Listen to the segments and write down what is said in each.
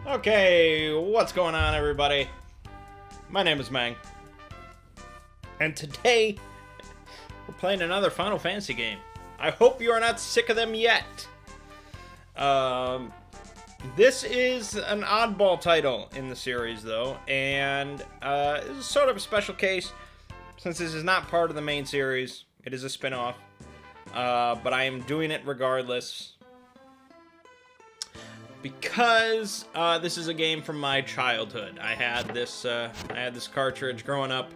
Okay, what's going on, everybody? My name is Mangg, and today we're playing another Final Fantasy game. I hope you are not sick of them yet. This is an oddball title in the series, though, and this is sort of a special case since this is not part of the main series. It is a spin-off, but I am doing it regardless. Because this is a game from my childhood. I had this cartridge growing up.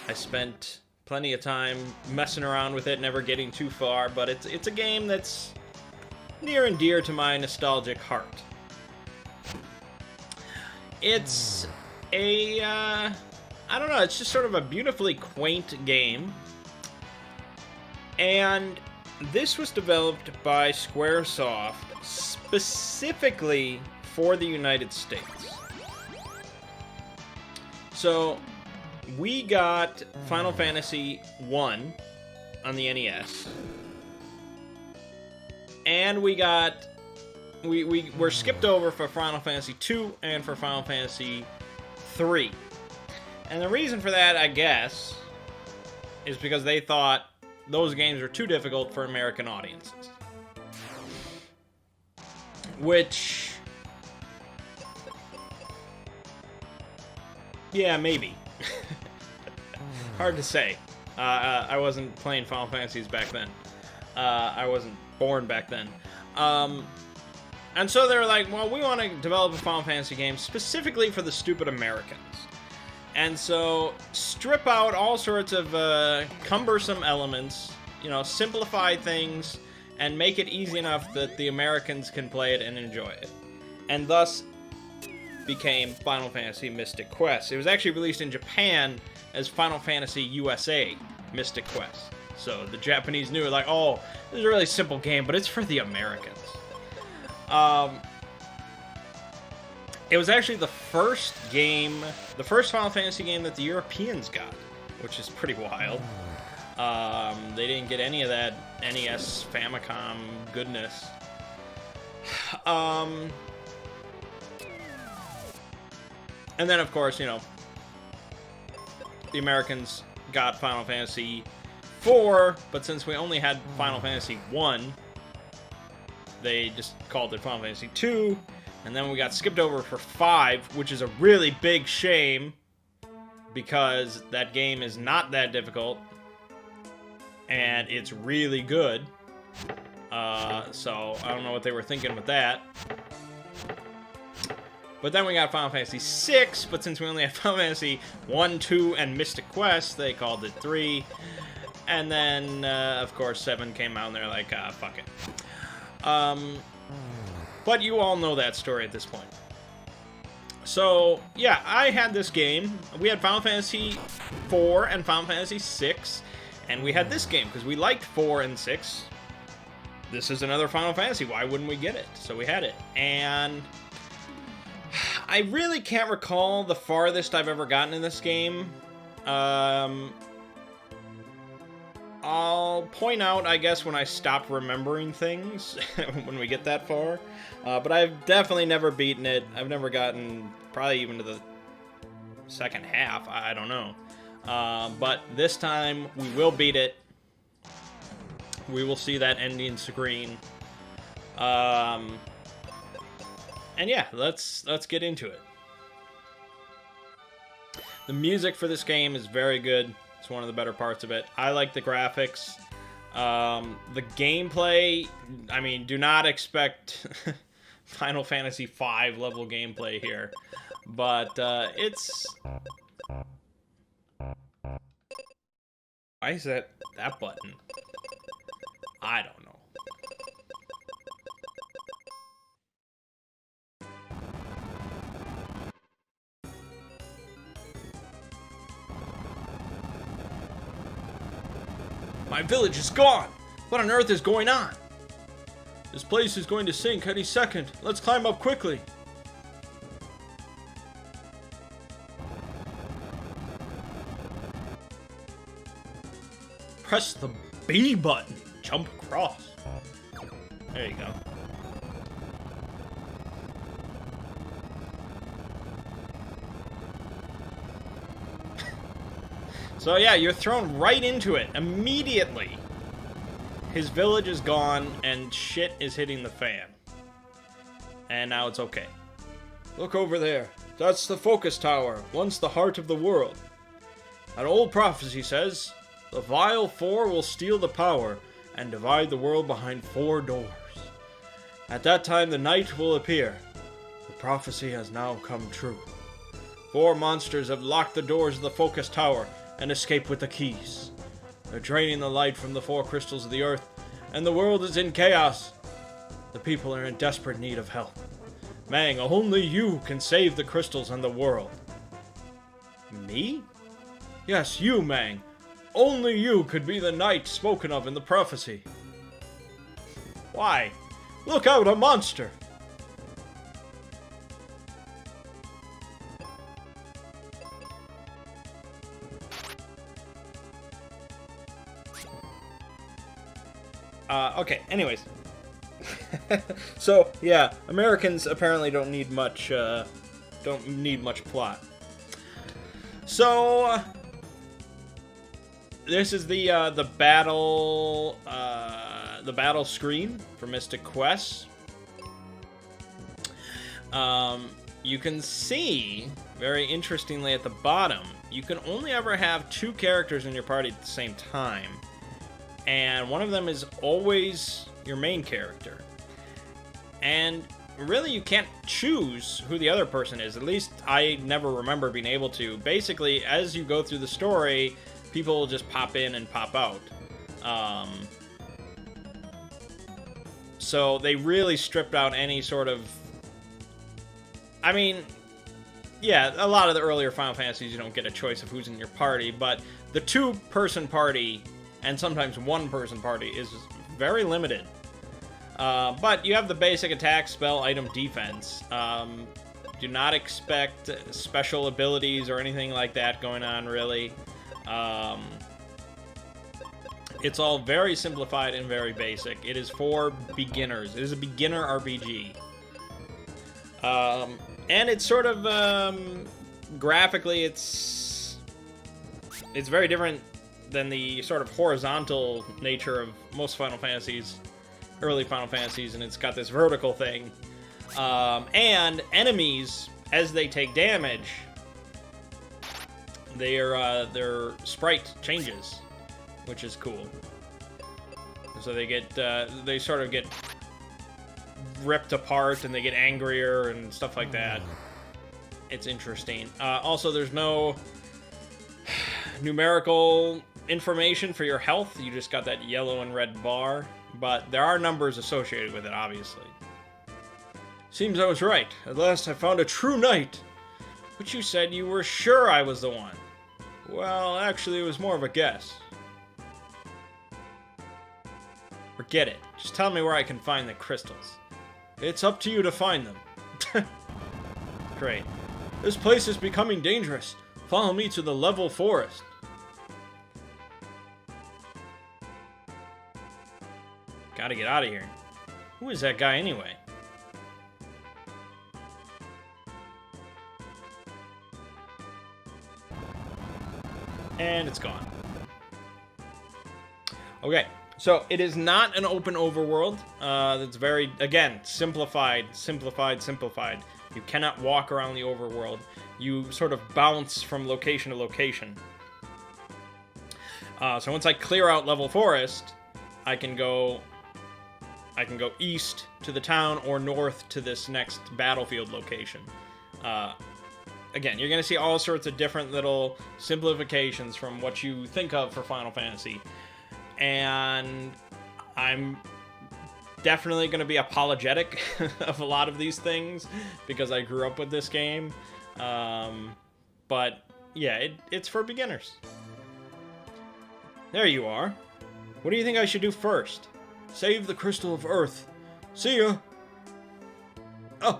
I spent plenty of time messing around with it, never getting too far, but it's a game that's near and dear to my nostalgic heart. It's I don't know, it's just sort of a beautifully quaint game. And this was developed by Squaresoft specifically for the United States. So, we got Final Fantasy 1 on the NES. And we were skipped over for Final Fantasy 2 and for Final Fantasy 3. And the reason for that, I guess, is because they thought those games were too difficult for American audiences. Which, yeah, maybe. Hard to say. I wasn't playing Final Fantasies back then. I wasn't born back then. And so they were like, well, we want to develop a Final Fantasy game specifically for the stupid Americans. And so, strip out all sorts of cumbersome elements, you know, simplify things, and make it easy enough that the Americans can play it and enjoy it. And thus became Final Fantasy Mystic Quest. It was actually released in Japan as Final Fantasy USA Mystic Quest. So the Japanese knew, like, oh, this is a really simple game, but it's for the Americans. It was actually the first Final Fantasy game that the Europeans got, which is pretty wild. They didn't get any of that NES Famicom goodness. And then, of course, you know, the Americans got Final Fantasy 4, but since we only had Final Fantasy 1, they just called it Final Fantasy 2, and then we got skipped over for 5, which is a really big shame, because that game is not that difficult, and it's really good. So I don't know what they were thinking with that. But then we got Final Fantasy 6, but since we only had Final Fantasy 1, 2, and Mystic Quest, they called it 3. And then, of course, 7 came out, and they're like, fuck it. But you all know that story at this point. So, yeah, I had this game. We had Final Fantasy 4 and Final Fantasy 6, and we had this game, because we liked 4 and 6. This is another Final Fantasy. Why wouldn't we get it? So we had it. And I really can't recall the farthest I've ever gotten in this game. I'll point out, I guess, when I stop remembering things, when we get that far. But I've definitely never beaten it. I've never gotten probably even to the second half. I don't know. But this time, we will beat it. We will see that ending screen. And yeah, let's get into it. The music for this game is very good. It's one of the better parts of it. I like the graphics. The gameplay, I mean, do not expect Final Fantasy V level gameplay here. But it's... Why is that button? I don't know. My village is gone! What on earth is going on? This place is going to sink any second. Let's climb up quickly. Press the B button. Jump across. There you go. So yeah, you're thrown right into it immediately. His village is gone, and shit is hitting the fan. And now it's okay. Look over there. That's the focus tower, once the heart of the world. An old prophecy says, the vile four will steal the power and divide the world behind 4 doors. At that time the night will appear. The prophecy has now come true. 4 monsters have locked the doors of the focus tower and escaped with the keys. They're draining the light from the 4 crystals of the earth, and the world is in chaos. The people are in desperate need of help. Mangg, only you can save the crystals and the world. Me? Yes, you, Mangg. Only you could be the knight spoken of in the prophecy. Why? Look out, a monster! Okay, anyways. So, yeah, Americans apparently don't need much plot. So, this is the battle screen for Mystic Quest. You can see, very interestingly at the bottom, you can only ever have 2 characters in your party at the same time. And one of them is always your main character. And really, you can't choose who the other person is. At least I never remember being able to. Basically, as you go through the story, people will just pop in and pop out. So they really stripped out any sort of... I mean, yeah, a lot of the earlier Final Fantasies, you don't get a choice of who's in your party, but the 2-person party, and sometimes 1-person party, is very limited. But you have the basic attack, spell, item, defense. Do not expect special abilities or anything like that going on, really. It's all very simplified and very basic. It is for beginners. It is a beginner RPG. And it's sort of, graphically, it's very different than the sort of horizontal nature of most Final Fantasies, early Final Fantasies, and it's got this vertical thing. And enemies, as they take damage, their sprite changes, which is cool. So they get, they sort of get ripped apart, and they get angrier and stuff like that. It's interesting. Also, there's no numerical information for your health. You just got that yellow and red bar, but there are numbers associated with it, obviously. Seems I was right. At last I found a true knight. But you said you were sure I was the one. Well, actually, it was more of a guess. Forget it. Just tell me where I can find the crystals. It's up to you to find them. Great. This place is becoming dangerous. Follow me to the level forest. Gotta get out of here. Who is that guy anyway? And it's gone. Okay, so it is not an open overworld. That's very, again, simplified. You cannot walk around the overworld. You sort of bounce from location to location. So once I clear out level forest, I can go east to the town or north to this next battlefield location. Again, you're going to see all sorts of different little simplifications from what you think of for Final Fantasy. And I'm definitely going to be apologetic of a lot of these things because I grew up with this game. But, yeah, it's for beginners. There you are. What do you think I should do first? Save the Crystal of Earth. See ya! Oh!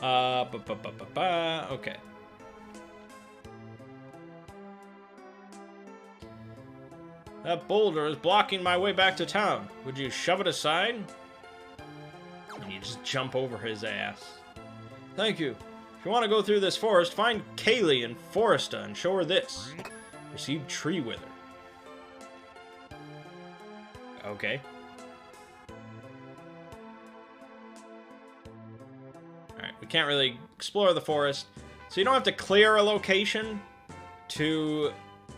Okay. That boulder is blocking my way back to town. Would you shove it aside? And you just jump over his ass. Thank you. If you want to go through this forest, find Kaylee in Foresta and show her this. Receive Tree Wither. Okay. Alright, we can't really explore the forest. So you don't have to clear a location to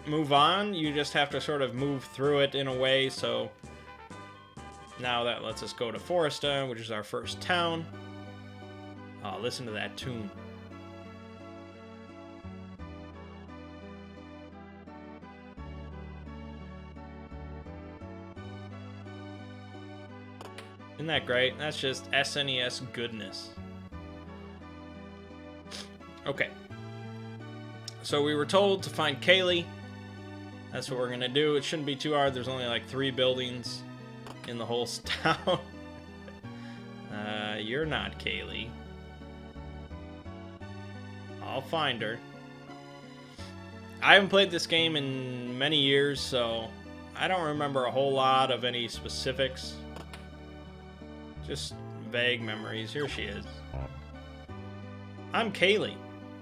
move on. You just have to sort of move through it in a way. So now that lets us go to Foresta, which is our first town. Oh, listen to that tune. Isn't that great? That's just SNES goodness. Okay. So we were told to find Kaylee. That's what we're gonna do. It shouldn't be too hard. There's only like 3 buildings in the whole town. You're not Kaylee. I'll find her. I haven't played this game in many years, so I don't remember a whole lot of any specifics. Just vague memories. Here she is. I'm Kaylee.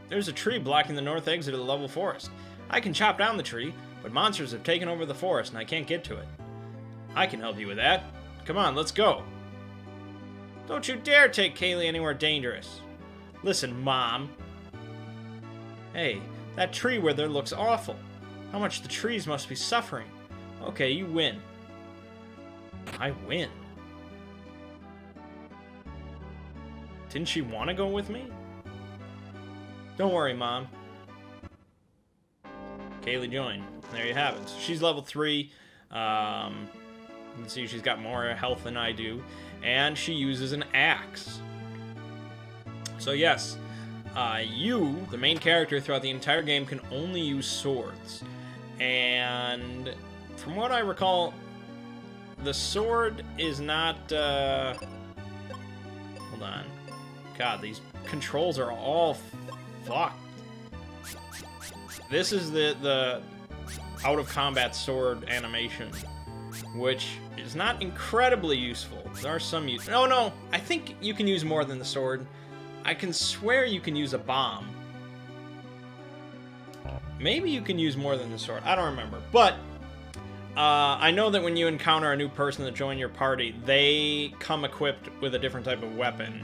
There's a tree blocking the north exit of the level forest. I can chop down the tree, but monsters have taken over the forest and I can't get to it. I can help you with that. Come on, let's go. Don't you dare take Kaylee anywhere dangerous. Listen, Mom. Hey, that tree wither looks awful. How much the trees must be suffering. Okay, you win. I win. Didn't she want to go with me? Don't worry, Mom. Kaylee joined. There you have it. So she's level 3. You can see she's got more health than I do. And she uses an axe. So yes, you, the main character throughout the entire game, can only use swords. And from what I recall, the sword is not... hold on. God, these controls are all fucked. This is the out-of-combat sword animation, which is not incredibly useful. There are some use... No, I think you can use more than the sword. I can swear you can use a bomb. Maybe you can use more than the sword. I don't remember. But I know that when you encounter a new person to join your party, they come equipped with a different type of weapon.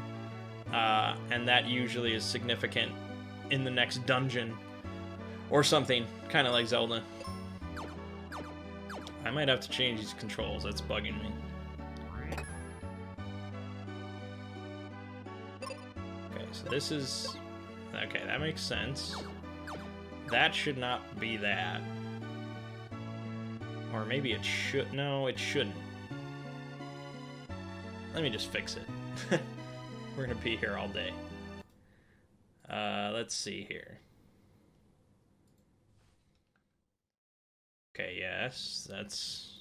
And that usually is significant in the next dungeon or something, kind of like Zelda. I might have to change these controls. That's bugging me. Okay, so this is... Okay, that makes sense. That should not be that. Or maybe it should... No, it shouldn't. Let me just fix it. We're gonna be here all day. Let's see here. Okay, yes, that's...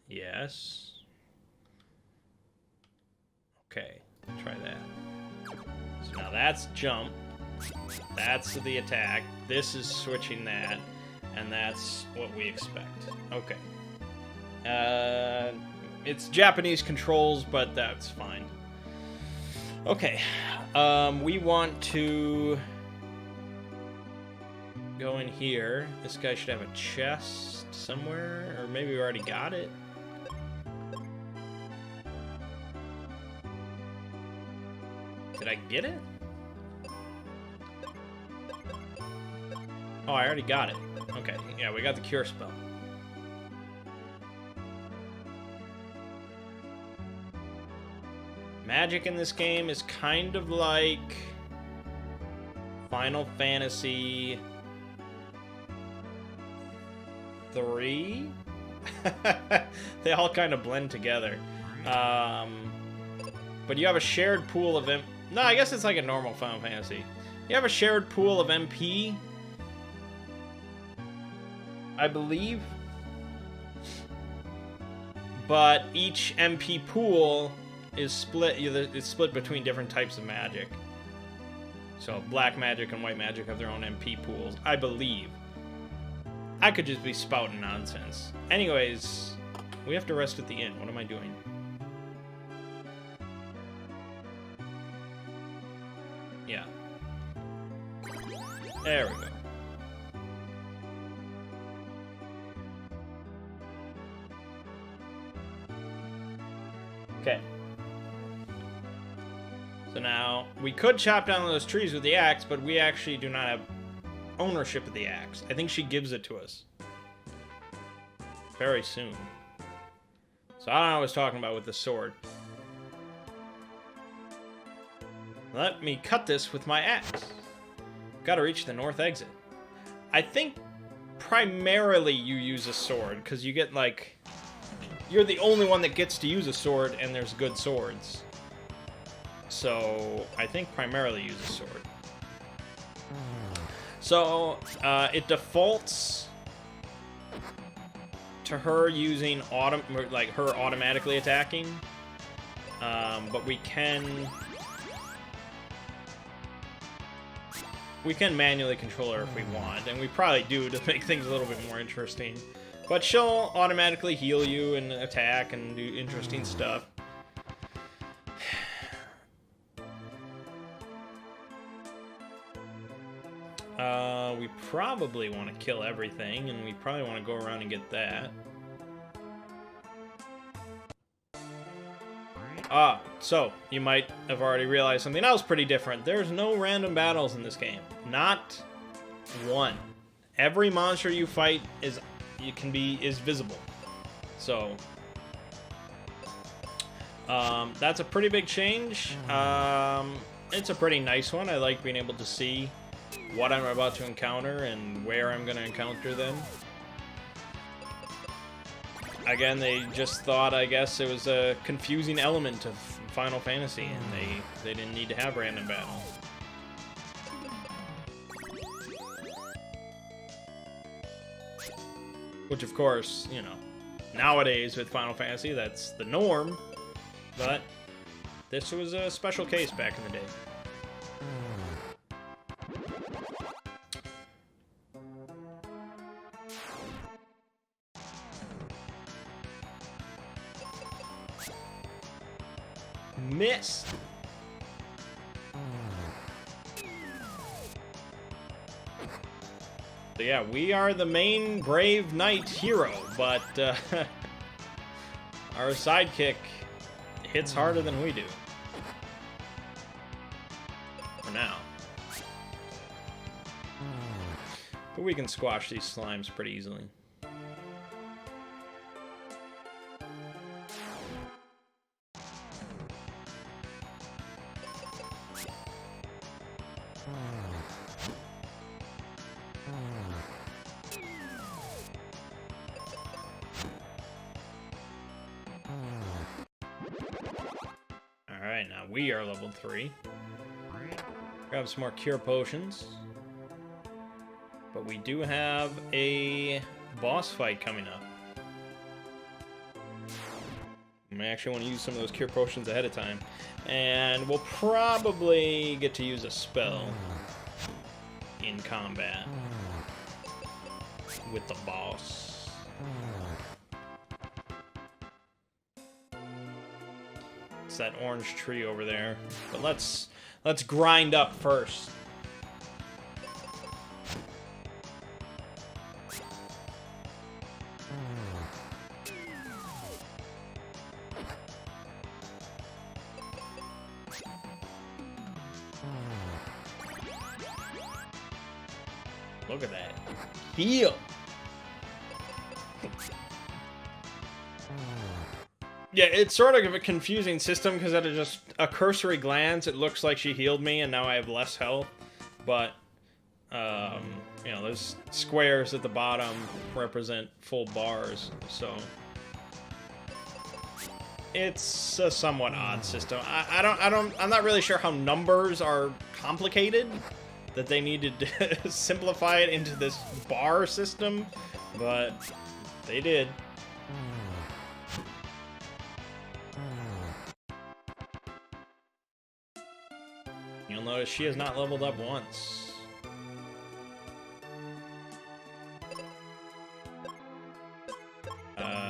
Yes. Okay, try that. So now that's jump. That's the attack. This is switching that. And that's what we expect. Okay. It's Japanese controls, but that's fine. Okay, we want to go in here. This guy should have a chest somewhere, or maybe we already got it. Did I get it? Oh, I already got it. Okay, yeah, we got the cure spell. Magic in this game is kind of like Final Fantasy 3. They all kind of blend together. But you have a shared pool of No, I guess it's like a normal Final Fantasy. You have a shared pool of MP, I believe. But each MP pool is split. It's split between different types of magic. So black magic and white magic have their own MP pools, I believe. I could just be spouting nonsense. Anyways, we have to rest at the inn. What am I doing? Yeah. There we go. Okay. So now, we could chop down those trees with the axe, but we actually do not have ownership of the axe. I think she gives it to us. Very soon. So I don't know what I was talking about with the sword. Let me cut this with my axe. Gotta reach the north exit. I think primarily you use a sword, because you get, like... You're the only one that gets to use a sword, and there's good swords. So, I think primarily use a sword. So, it defaults to her using her automatically attacking. But we can manually control her if we want, and we probably do to make things a little bit more interesting. But she'll automatically heal you and attack and do interesting stuff. We probably want to kill everything, and we probably want to go around and get that. So, you might have already realized something else pretty different. There's no random battles in this game. Not one. Every monster you fight is visible. So, that's a pretty big change. It's a pretty nice one. I like being able to see what I'm about to encounter and where I'm going to encounter them. Again, they just thought, I guess, it was a confusing element of Final Fantasy, and they didn't need to have random battles. Which, of course, you know, nowadays with Final Fantasy, that's the norm, but this was a special case back in the day. Missed. So yeah, we are the main brave knight hero, but our sidekick hits harder than we do. For now. But we can squash these slimes pretty easily. Alright, now we are level 3. Grab some more cure potions. But we do have a boss fight coming up. I actually want to use some of those cure potions ahead of time. And we'll probably get to use a spell in combat with the boss. It's that orange tree over there. But let's grind up first. Look at that. Heal! Yeah, it's sort of a confusing system because at just a cursory glance, it looks like she healed me and now I have less health. But, you know, those squares at the bottom represent full bars, so it's a somewhat odd system. I'm not really sure how numbers are complicated, that they needed to simplify it into this bar system, but they did. You'll notice she has not leveled up once.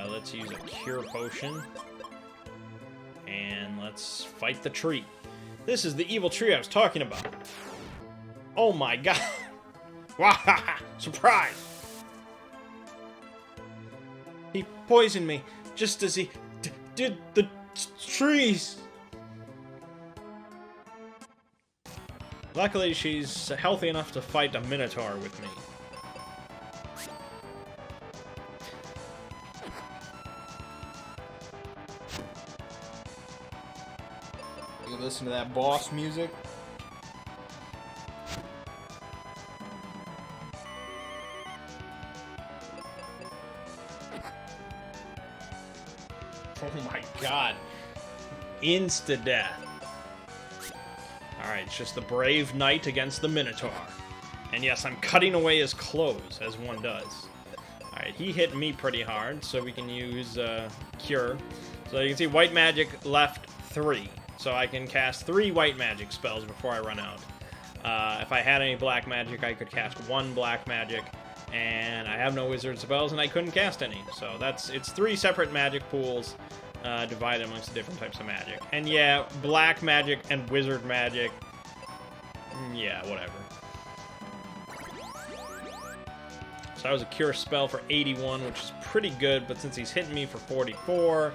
Let's use a cure potion. And let's fight the tree. This is the evil tree I was talking about. Oh my god. Wahaha! Surprise! He poisoned me, just as he did the trees. Luckily, she's healthy enough to fight a Minotaur with me. You listen to that boss music? Oh my god. Insta-death. Alright, it's just the brave knight against the Minotaur. And yes, I'm cutting away his clothes, as one does. Alright, he hit me pretty hard, so we can use Cure. So you can see white magic left 3. So I can cast 3 white magic spells before I run out. If I had any black magic, I could cast 1 black magic. And I have no wizard spells, and I couldn't cast any. So it's 3 separate magic pools divided amongst the different types of magic. And yeah, black magic and wizard magic. Yeah, whatever. So that was a cure spell for 81, which is pretty good, but since he's hitting me for 44...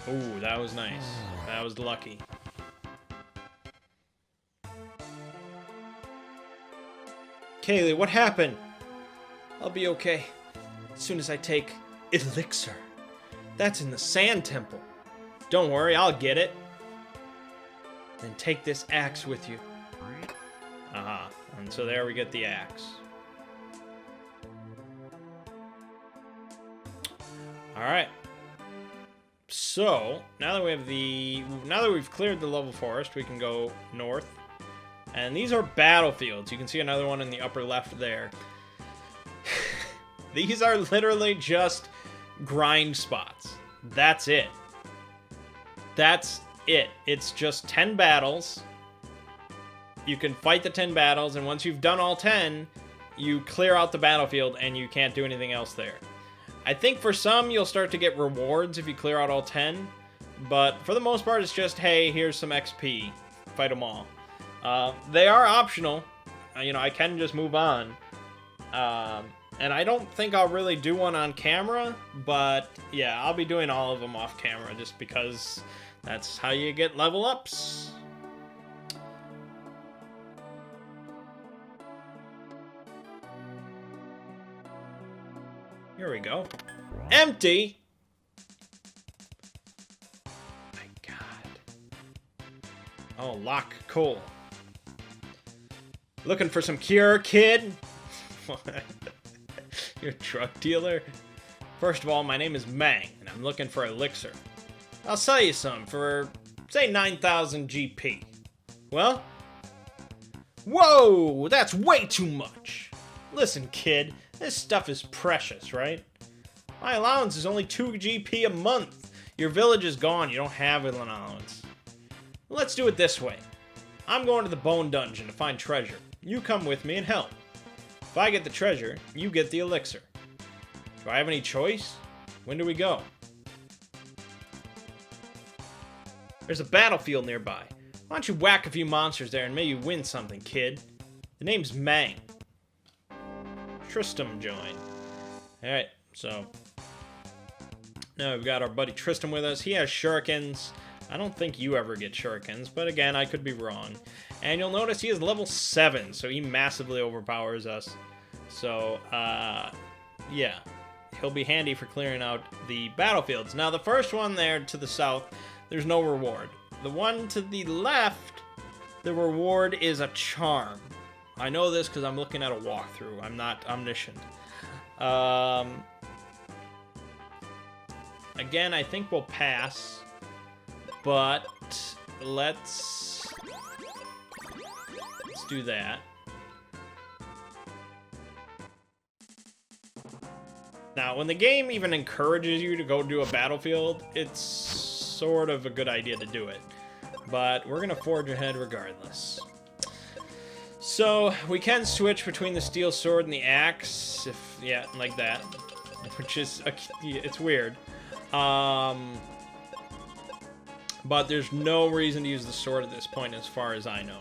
Ooh, that was nice. That was lucky. Kaylee, what happened? I'll be okay. As soon as I take elixir. That's in the Sand Temple. Don't worry, I'll get it. Then take this axe with you. Uh-huh. And so there we get the axe. Alright. So, now that we've cleared the level forest, we can go north. And these are battlefields. You can see another one in the upper left there. These are literally just grind spots. That's it. That's it. It's just 10 battles. You can fight the 10 battles, and once you've done all 10, you clear out the battlefield and you can't do anything else there. I think for some, you'll start to get rewards if you clear out all 10, but for the most part, it's just, hey, here's some XP. Fight them all. They are optional. You know, I can just move on. And I don't think I'll really do one on camera, but yeah, I'll be doing all of them off camera just because that's how you get level ups. Here we go. Empty! My god. Oh, lock coal. Looking for some cure, kid? You're a drug dealer? First of all, my name is Mangg, and I'm looking for elixir. I'll sell you some for, say, 9,000 GP. Well? Whoa! That's way too much! Listen, kid, this stuff is precious, right? My allowance is only 2 GP a month. Your village is gone, you don't have an allowance. Let's do it this way. I'm going to the Bone Dungeon to find treasure. You come with me and help. If I get the treasure, you get the elixir. Do I have any choice? When do we go? There's a battlefield nearby. Why don't you whack a few monsters there and maybe you win something, kid? The name's Mangg. Tristram joined. Alright, so... now we've got our buddy Tristram with us. He has shurikens. I don't think you ever get shurikens, but again, I could be wrong. And you'll notice he is level 7, so he massively overpowers us. So, yeah. He'll be handy for clearing out the battlefields. Now, the first one there to the south, there's no reward. The one to the left, the reward is a charm. I know this because I'm looking at a walkthrough. I'm not omniscient. Again, I think we'll pass. But let's do that. Now, when the game even encourages you to go do a battlefield, it's sort of a good idea to do it. But we're gonna forge ahead regardless. So, we can switch between the steel sword and the axe, if, yeah, like that. Which is, it's weird. But there's no reason to use the sword at this point as far as I know.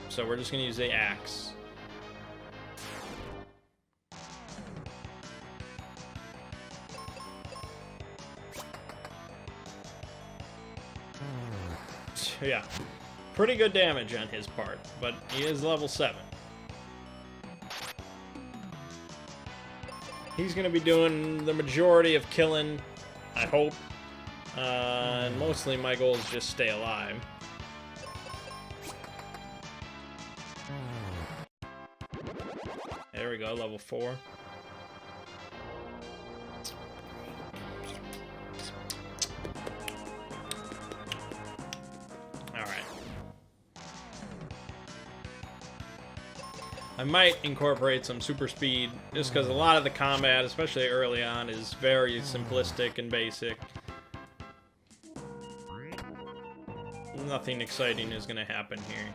So we're just gonna use the axe. Yeah, pretty good damage on his part, but he is level 7. He's gonna be doing the majority of killing, I hope. And mostly my goal is just stay alive. There we go, level 4. Alright. I might incorporate some super speed, just because a lot of the combat, especially early on, is very simplistic and basic. Nothing exciting is going to happen here.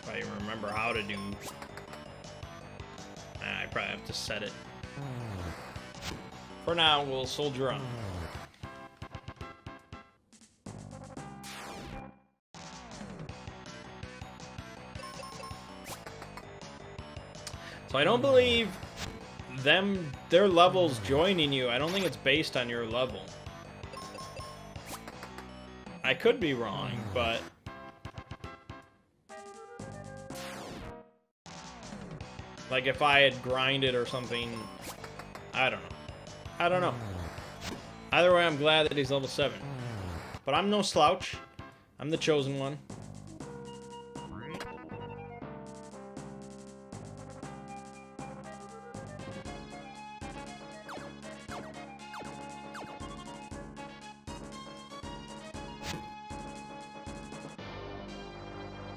If I remember how to do... I probably have to set it. For now, we'll soldier on. So I don't believe their levels joining you, I don't think it's based on your level. I could be wrong, but... like, if I had grinded or something... I don't know. I don't know. Either way, I'm glad that he's level 7. But I'm no slouch. I'm the chosen one.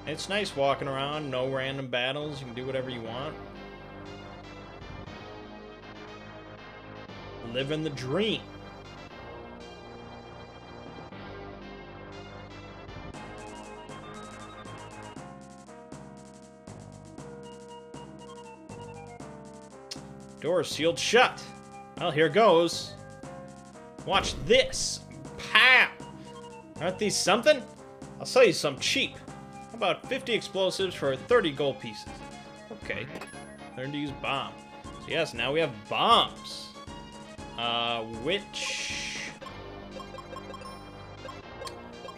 It's nice walking around, no random battles, you can do whatever you want. Living the dream. Door sealed shut. Well, here goes. Watch this. Pow! Aren't these something? I'll sell you some cheap. How about 50 explosives for 30 gold pieces? Okay. Learn to use bomb. So yes, now we have bombs. Which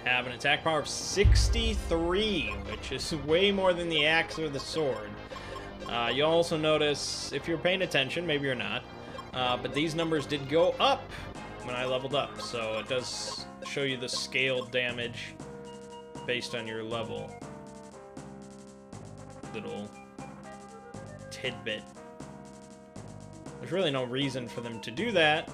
have an attack power of 63, which is way more than the axe or the sword. You'll also notice, if you're paying attention, maybe you're not, but these numbers did go up when I leveled up, so it does show you the scaled damage based on your level. Little tidbit. There's really no reason for them to do that,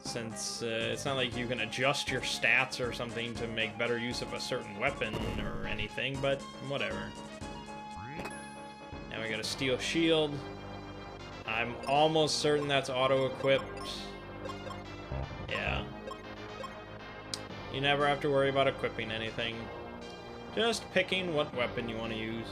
since it's not like you can adjust your stats or something to make better use of a certain weapon or anything, but whatever. Now we got a steel shield. I'm almost certain that's auto-equipped. Yeah. You never have to worry about equipping anything. Just picking what weapon you want to use.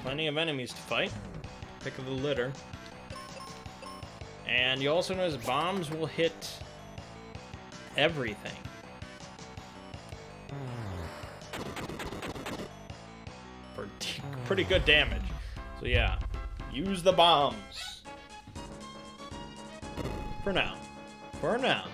Plenty of enemies to fight. Pick of the litter. And you also notice bombs will hit everything. For pretty good damage. So yeah, use the bombs. For now. For now.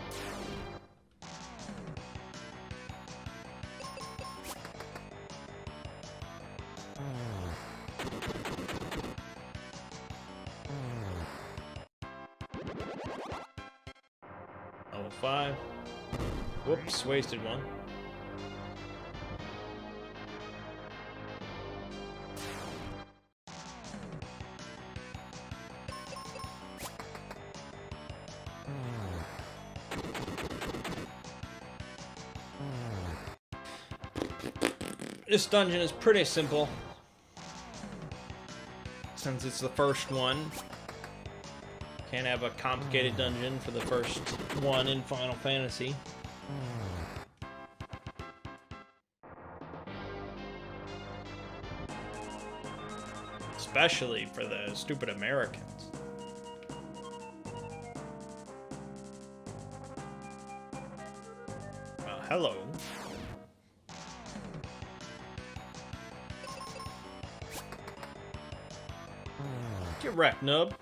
Level 5. Whoops, wasted one. This dungeon is pretty simple. since it's the first one. Can't have a complicated dungeon for the first one in Final Fantasy. Especially for the stupid Americans. Well, hello. Get wrecked, nub.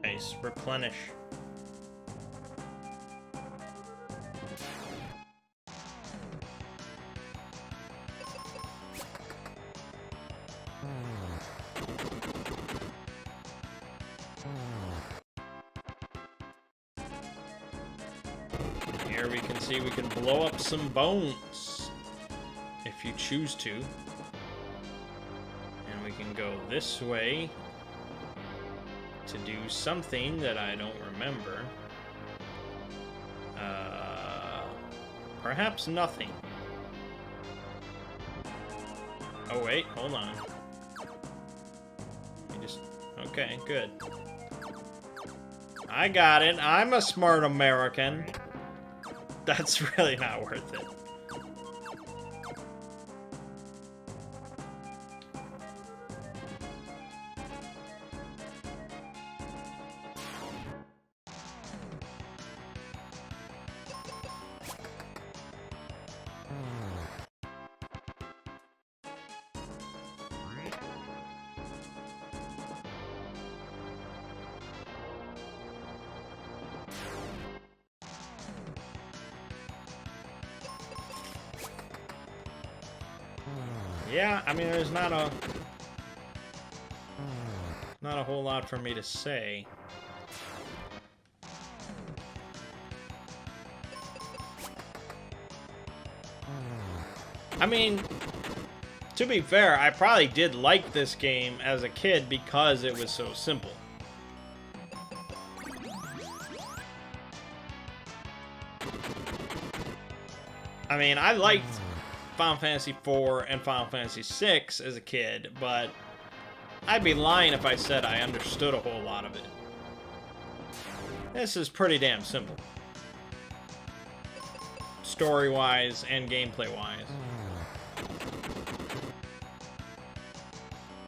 Nice. Replenish. Here we can see we can blow up some bones if you choose to. And we can go this way to do something that I don't remember. Perhaps nothing. Oh wait, hold on. Okay, good. I got it. I'm a smart American. That's really not worth it. Yeah, I mean, there's not a whole lot for me to say. I mean, to be fair, I probably did like this game as a kid because it was so simple. I mean, I liked Final Fantasy IV and Final Fantasy VI as a kid, but I'd be lying if I said I understood a whole lot of it. This is pretty damn simple. Story-wise and gameplay-wise.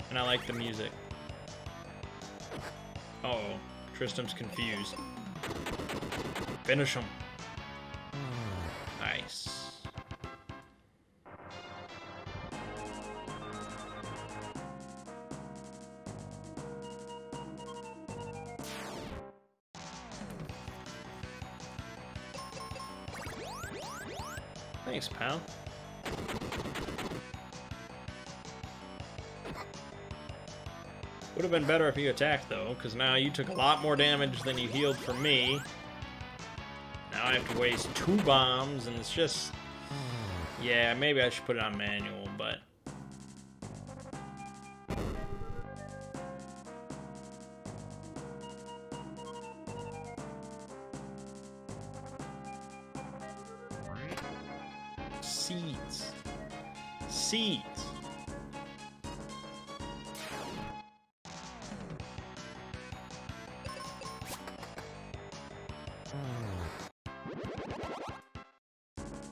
And I like the music. Uh-oh, Tristan's confused. Finish him. Nice. Thanks, pal. Would have been better if you attacked, though, because now you took a lot more damage than you healed for me. Now I have to waste 2 bombs, and it's just... Yeah, maybe I should put it on manual, but... Seeds. Seeds.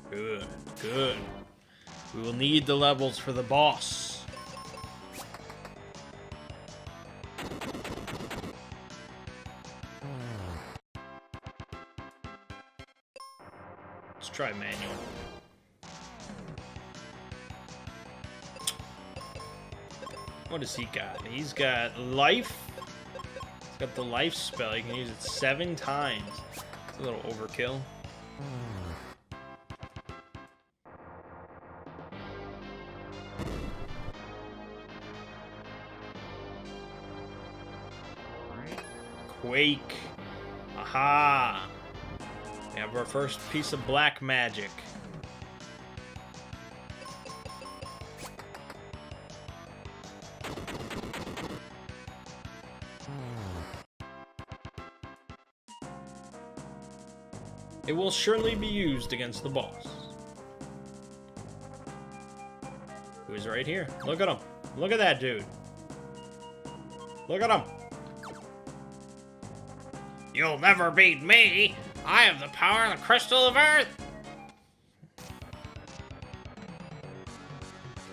Good, good. We will need the levels for the boss. Let's try manual. What has he got? He's got life. He's got the life spell. You can use it 7 times. It's a little overkill. Quake. Aha. We have our first piece of black magic. It will surely be used against the boss. Who is right here? Look at him. Look at that dude. Look at him. You'll never beat me. I have the power of the crystal of earth.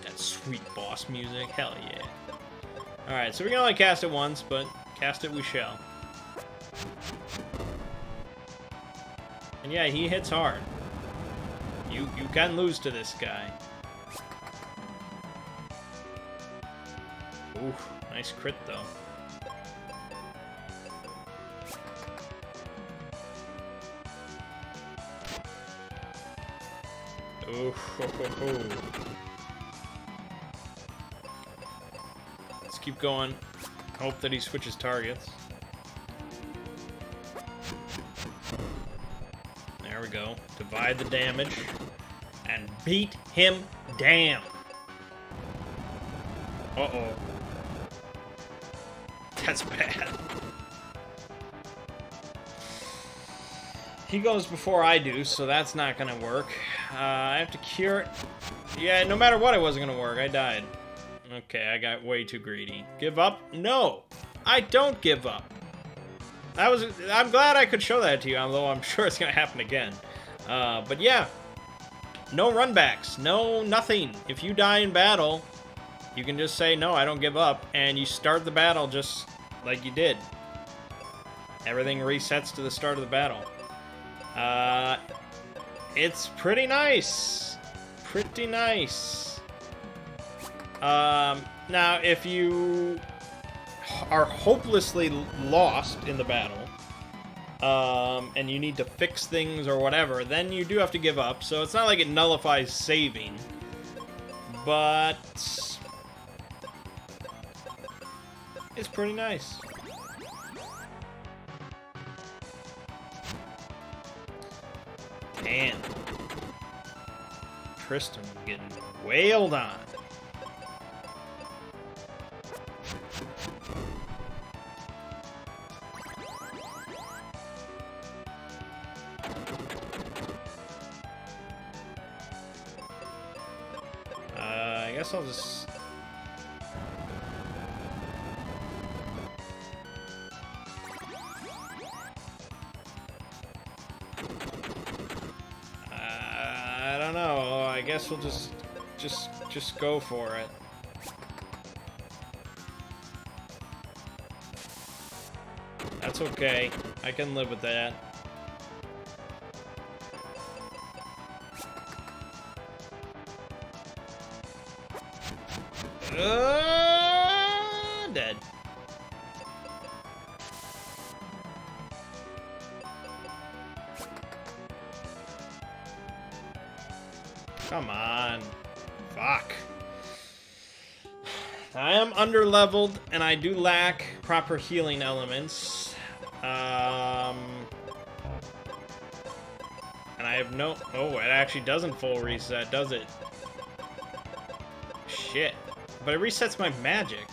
That sweet boss music. Hell yeah. Alright, so we can only cast it once, but cast it we shall. And yeah, he hits hard. You can lose to this guy. Ooh, nice crit though. Ooh, ho, ho, ho. Let's keep going. Hope that he switches targets. There we go. Divide the damage and beat him down. Uh-oh. That's bad. He goes before I do, so that's not gonna work. I have to cure it. Yeah, no matter what, it wasn't gonna work. I died. Okay, I got way too greedy. Give up? No! I don't give up. I'm glad I could show that to you, although I'm sure it's gonna happen again. But yeah. No runbacks. No nothing. If you die in battle, you can just say, no, I don't give up, and you start the battle just like you did. Everything resets to the start of the battle. It's pretty nice. Pretty nice. Now, if you are hopelessly lost in the battle, and you need to fix things or whatever, then you do have to give up. So it's not like it nullifies saving, but it's pretty nice. Damn. Tristan getting wailed on. I guess I'll just... I don't know. I guess we'll just go for it. That's okay. I can live with that. Dead. Come on. Fuck. I am underleveled, and I do lack proper healing elements. And I have no... Oh, it actually doesn't full reset, does it? Shit. But it resets my magic.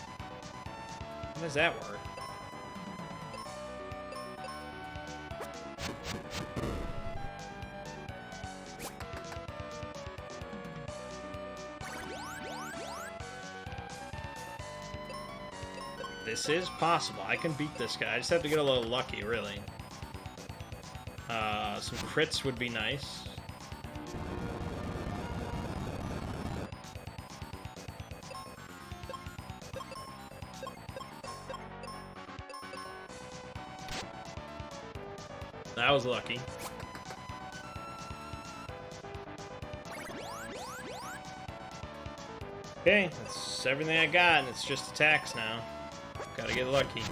How does that work? This is possible. I can beat this guy. I just have to get a little lucky, really. Some crits would be nice. That was lucky. Okay, that's everything I got, and it's just attacks now. Gotta get lucky.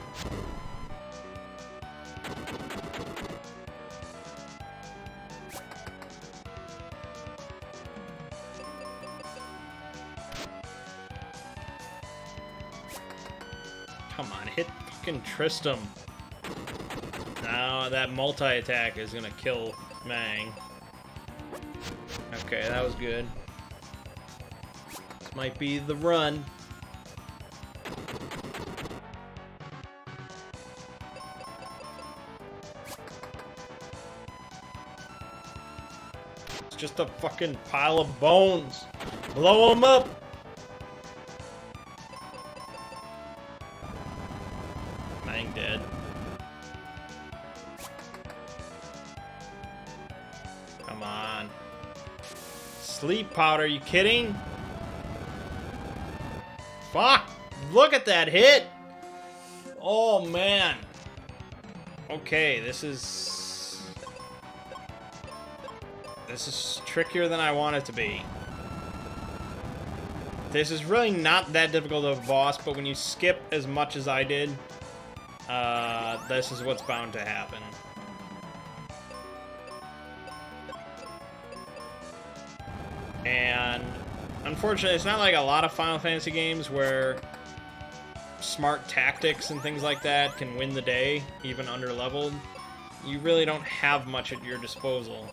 Come on, hit fucking Tristram. Now that multi-attack is gonna kill Mangg. Okay, that was good. This might be the run. It's just a fucking pile of bones. Blow them up! Sleep powder, you kidding? Fuck! Look at that hit! Oh, man. Okay, this is trickier than I want it to be. This is really not that difficult of a boss, but when you skip as much as I did, this is what's bound to happen. And unfortunately, it's not like a lot of Final Fantasy games where smart tactics and things like that can win the day, even under-leveled. You really don't have much at your disposal.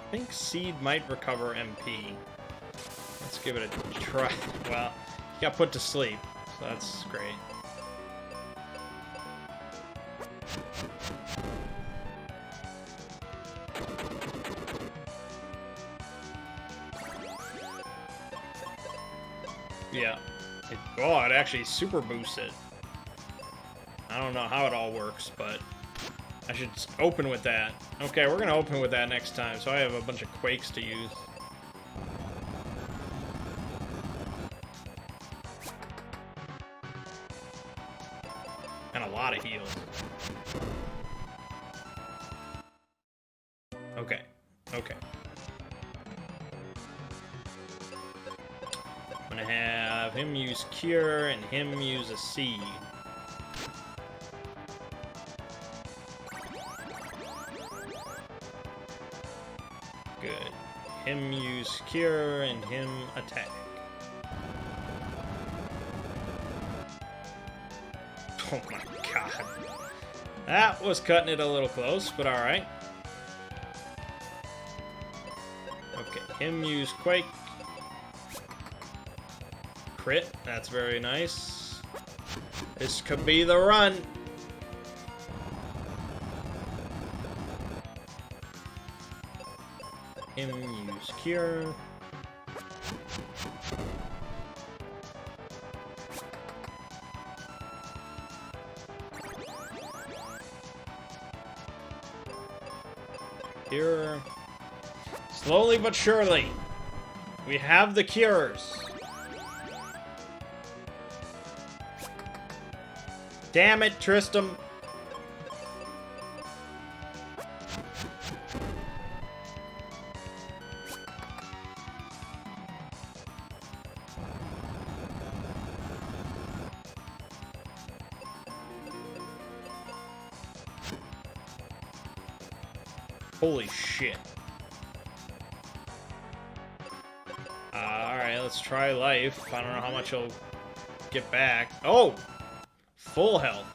I think Seed might recover MP. Let's give it a try. Well, he got put to sleep, so that's great. Yeah. It actually super boosts it. I don't know how it all works, but I should open with that. Okay, we're gonna open with that next time, so I have a bunch of quakes to use. And a lot of heals. Okay. Okay. I'm gonna have him use Cure and him use a Seed. Good. Him use Cure and him attack. Oh my god. That was cutting it a little close, but alright. Okay, him use Quake. Crit, that's very nice. This could be the run. Him use Cure. Cure. Slowly but surely, we have the cures. Damn it, Tristram. Holy shit. Alright, let's try life. I don't know how much he'll get back. Oh! Full health.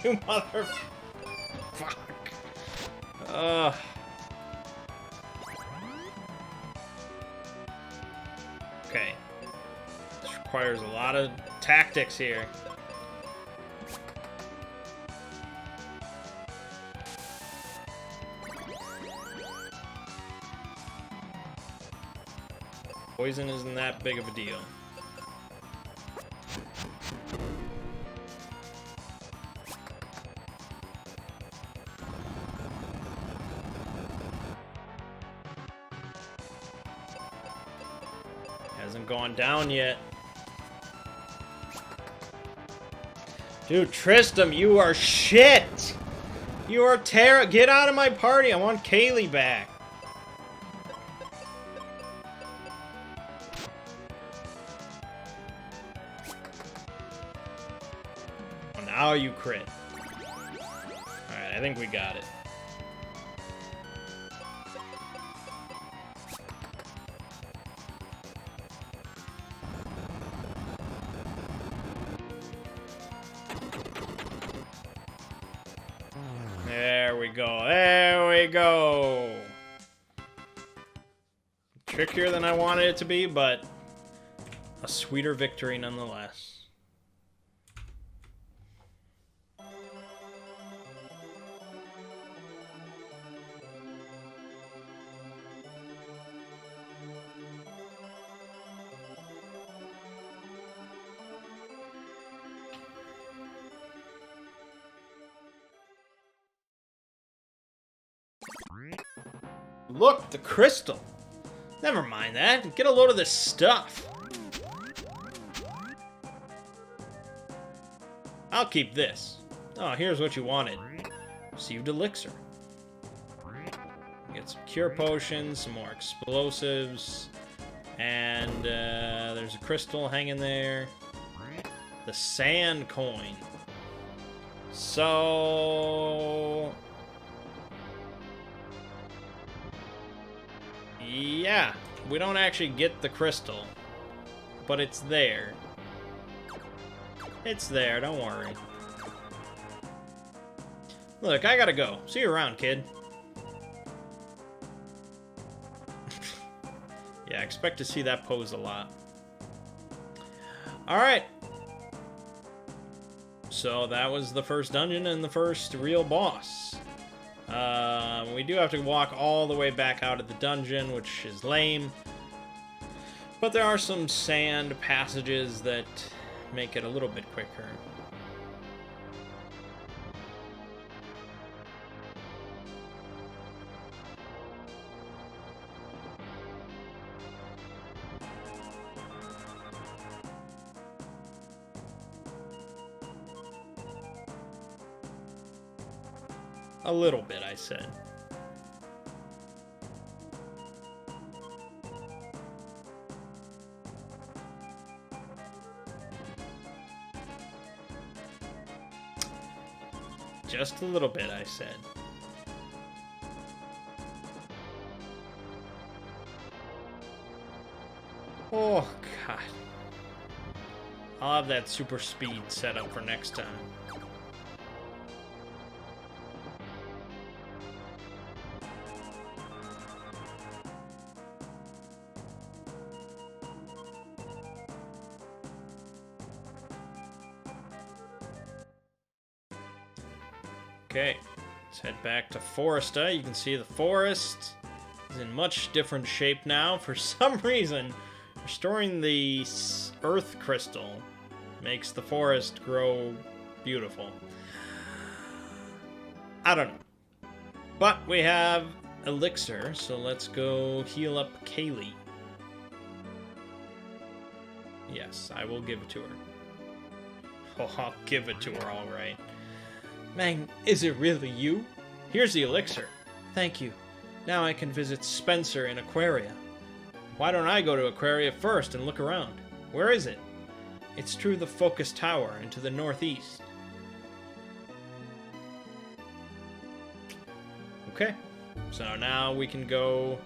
You mother... Fuck. Okay. This requires a lot of tactics here. Poison isn't that big of a deal. Hasn't gone down yet. Dude, Tristram, you are shit! You are terrible. Get out of my party. I want Kaylee back. Now you crit. Alright, I think we got it. There we go. There we go. Trickier than I wanted it to be, but a sweeter victory nonetheless. Look, the crystal. Never mind that. Get a load of this stuff. I'll keep this. Oh, here's what you wanted. Received elixir. Get some cure potions, some more explosives, and there's a crystal hanging there. The sand coin. So... yeah, we don't actually get the crystal, but it's there. It's there, don't worry. Look, I gotta go. See you around, kid. Yeah, I expect to see that pose a lot. Alright. So that was the first dungeon and the first real boss. We do have to walk all the way back out of the dungeon, which is lame. But there are some sand passages that make it a little bit quicker. A little bit, I said. Just a little bit, I said. Oh, God. I'll have that super speed set up for next time. Okay, let's head back to Foresta. You can see the forest is in much different shape now. For some reason, restoring the earth crystal makes the forest grow beautiful. I don't know. But we have elixir, so let's go heal up Kaylee. Yes, I will give it to her. Oh, I'll give it to her, alright. Mangg, is it really you? Here's the elixir. Thank you. Now I can visit Spencer in Aquaria. Why don't I go to Aquaria first and look around? Where is it? It's through the Focus Tower and to the northeast. Okay. So now we can go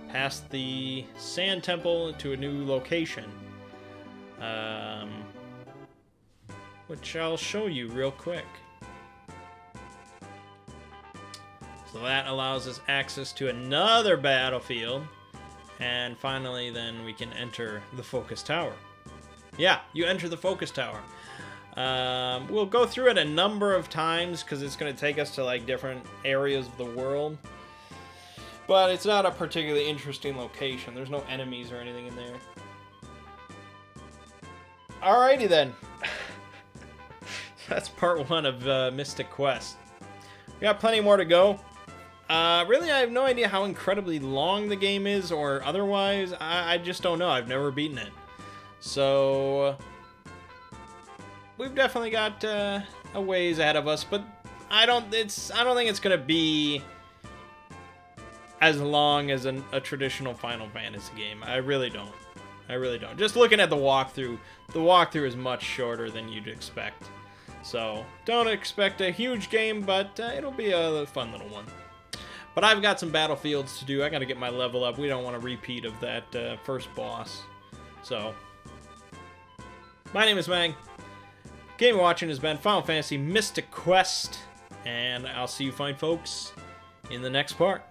past the Sand Temple to a new location. Which I'll show you real quick. So that allows us access to another battlefield. And finally, then we can enter the Focus Tower. Yeah, you enter the Focus Tower. We'll go through it a number of times because it's going to take us to like different areas of the world. But it's not a particularly interesting location. There's no enemies or anything in there. Alrighty then. That's part 1 of Mystic Quest. We got plenty more to go. Really, I have no idea how incredibly long the game is or otherwise. I just don't know. I've never beaten it. So, we've definitely got a ways ahead of us, but I don't think it's going to be as long as a traditional Final Fantasy game. I really don't. I really don't. Just looking at the walkthrough is much shorter than you'd expect. So, don't expect a huge game, but it'll be a fun little one. But I've got some battlefields to do. I got to get my level up. We don't want a repeat of that first boss. So, my name is Mangg. Game watching has been Final Fantasy Mystic Quest. And I'll see you fine folks in the next part.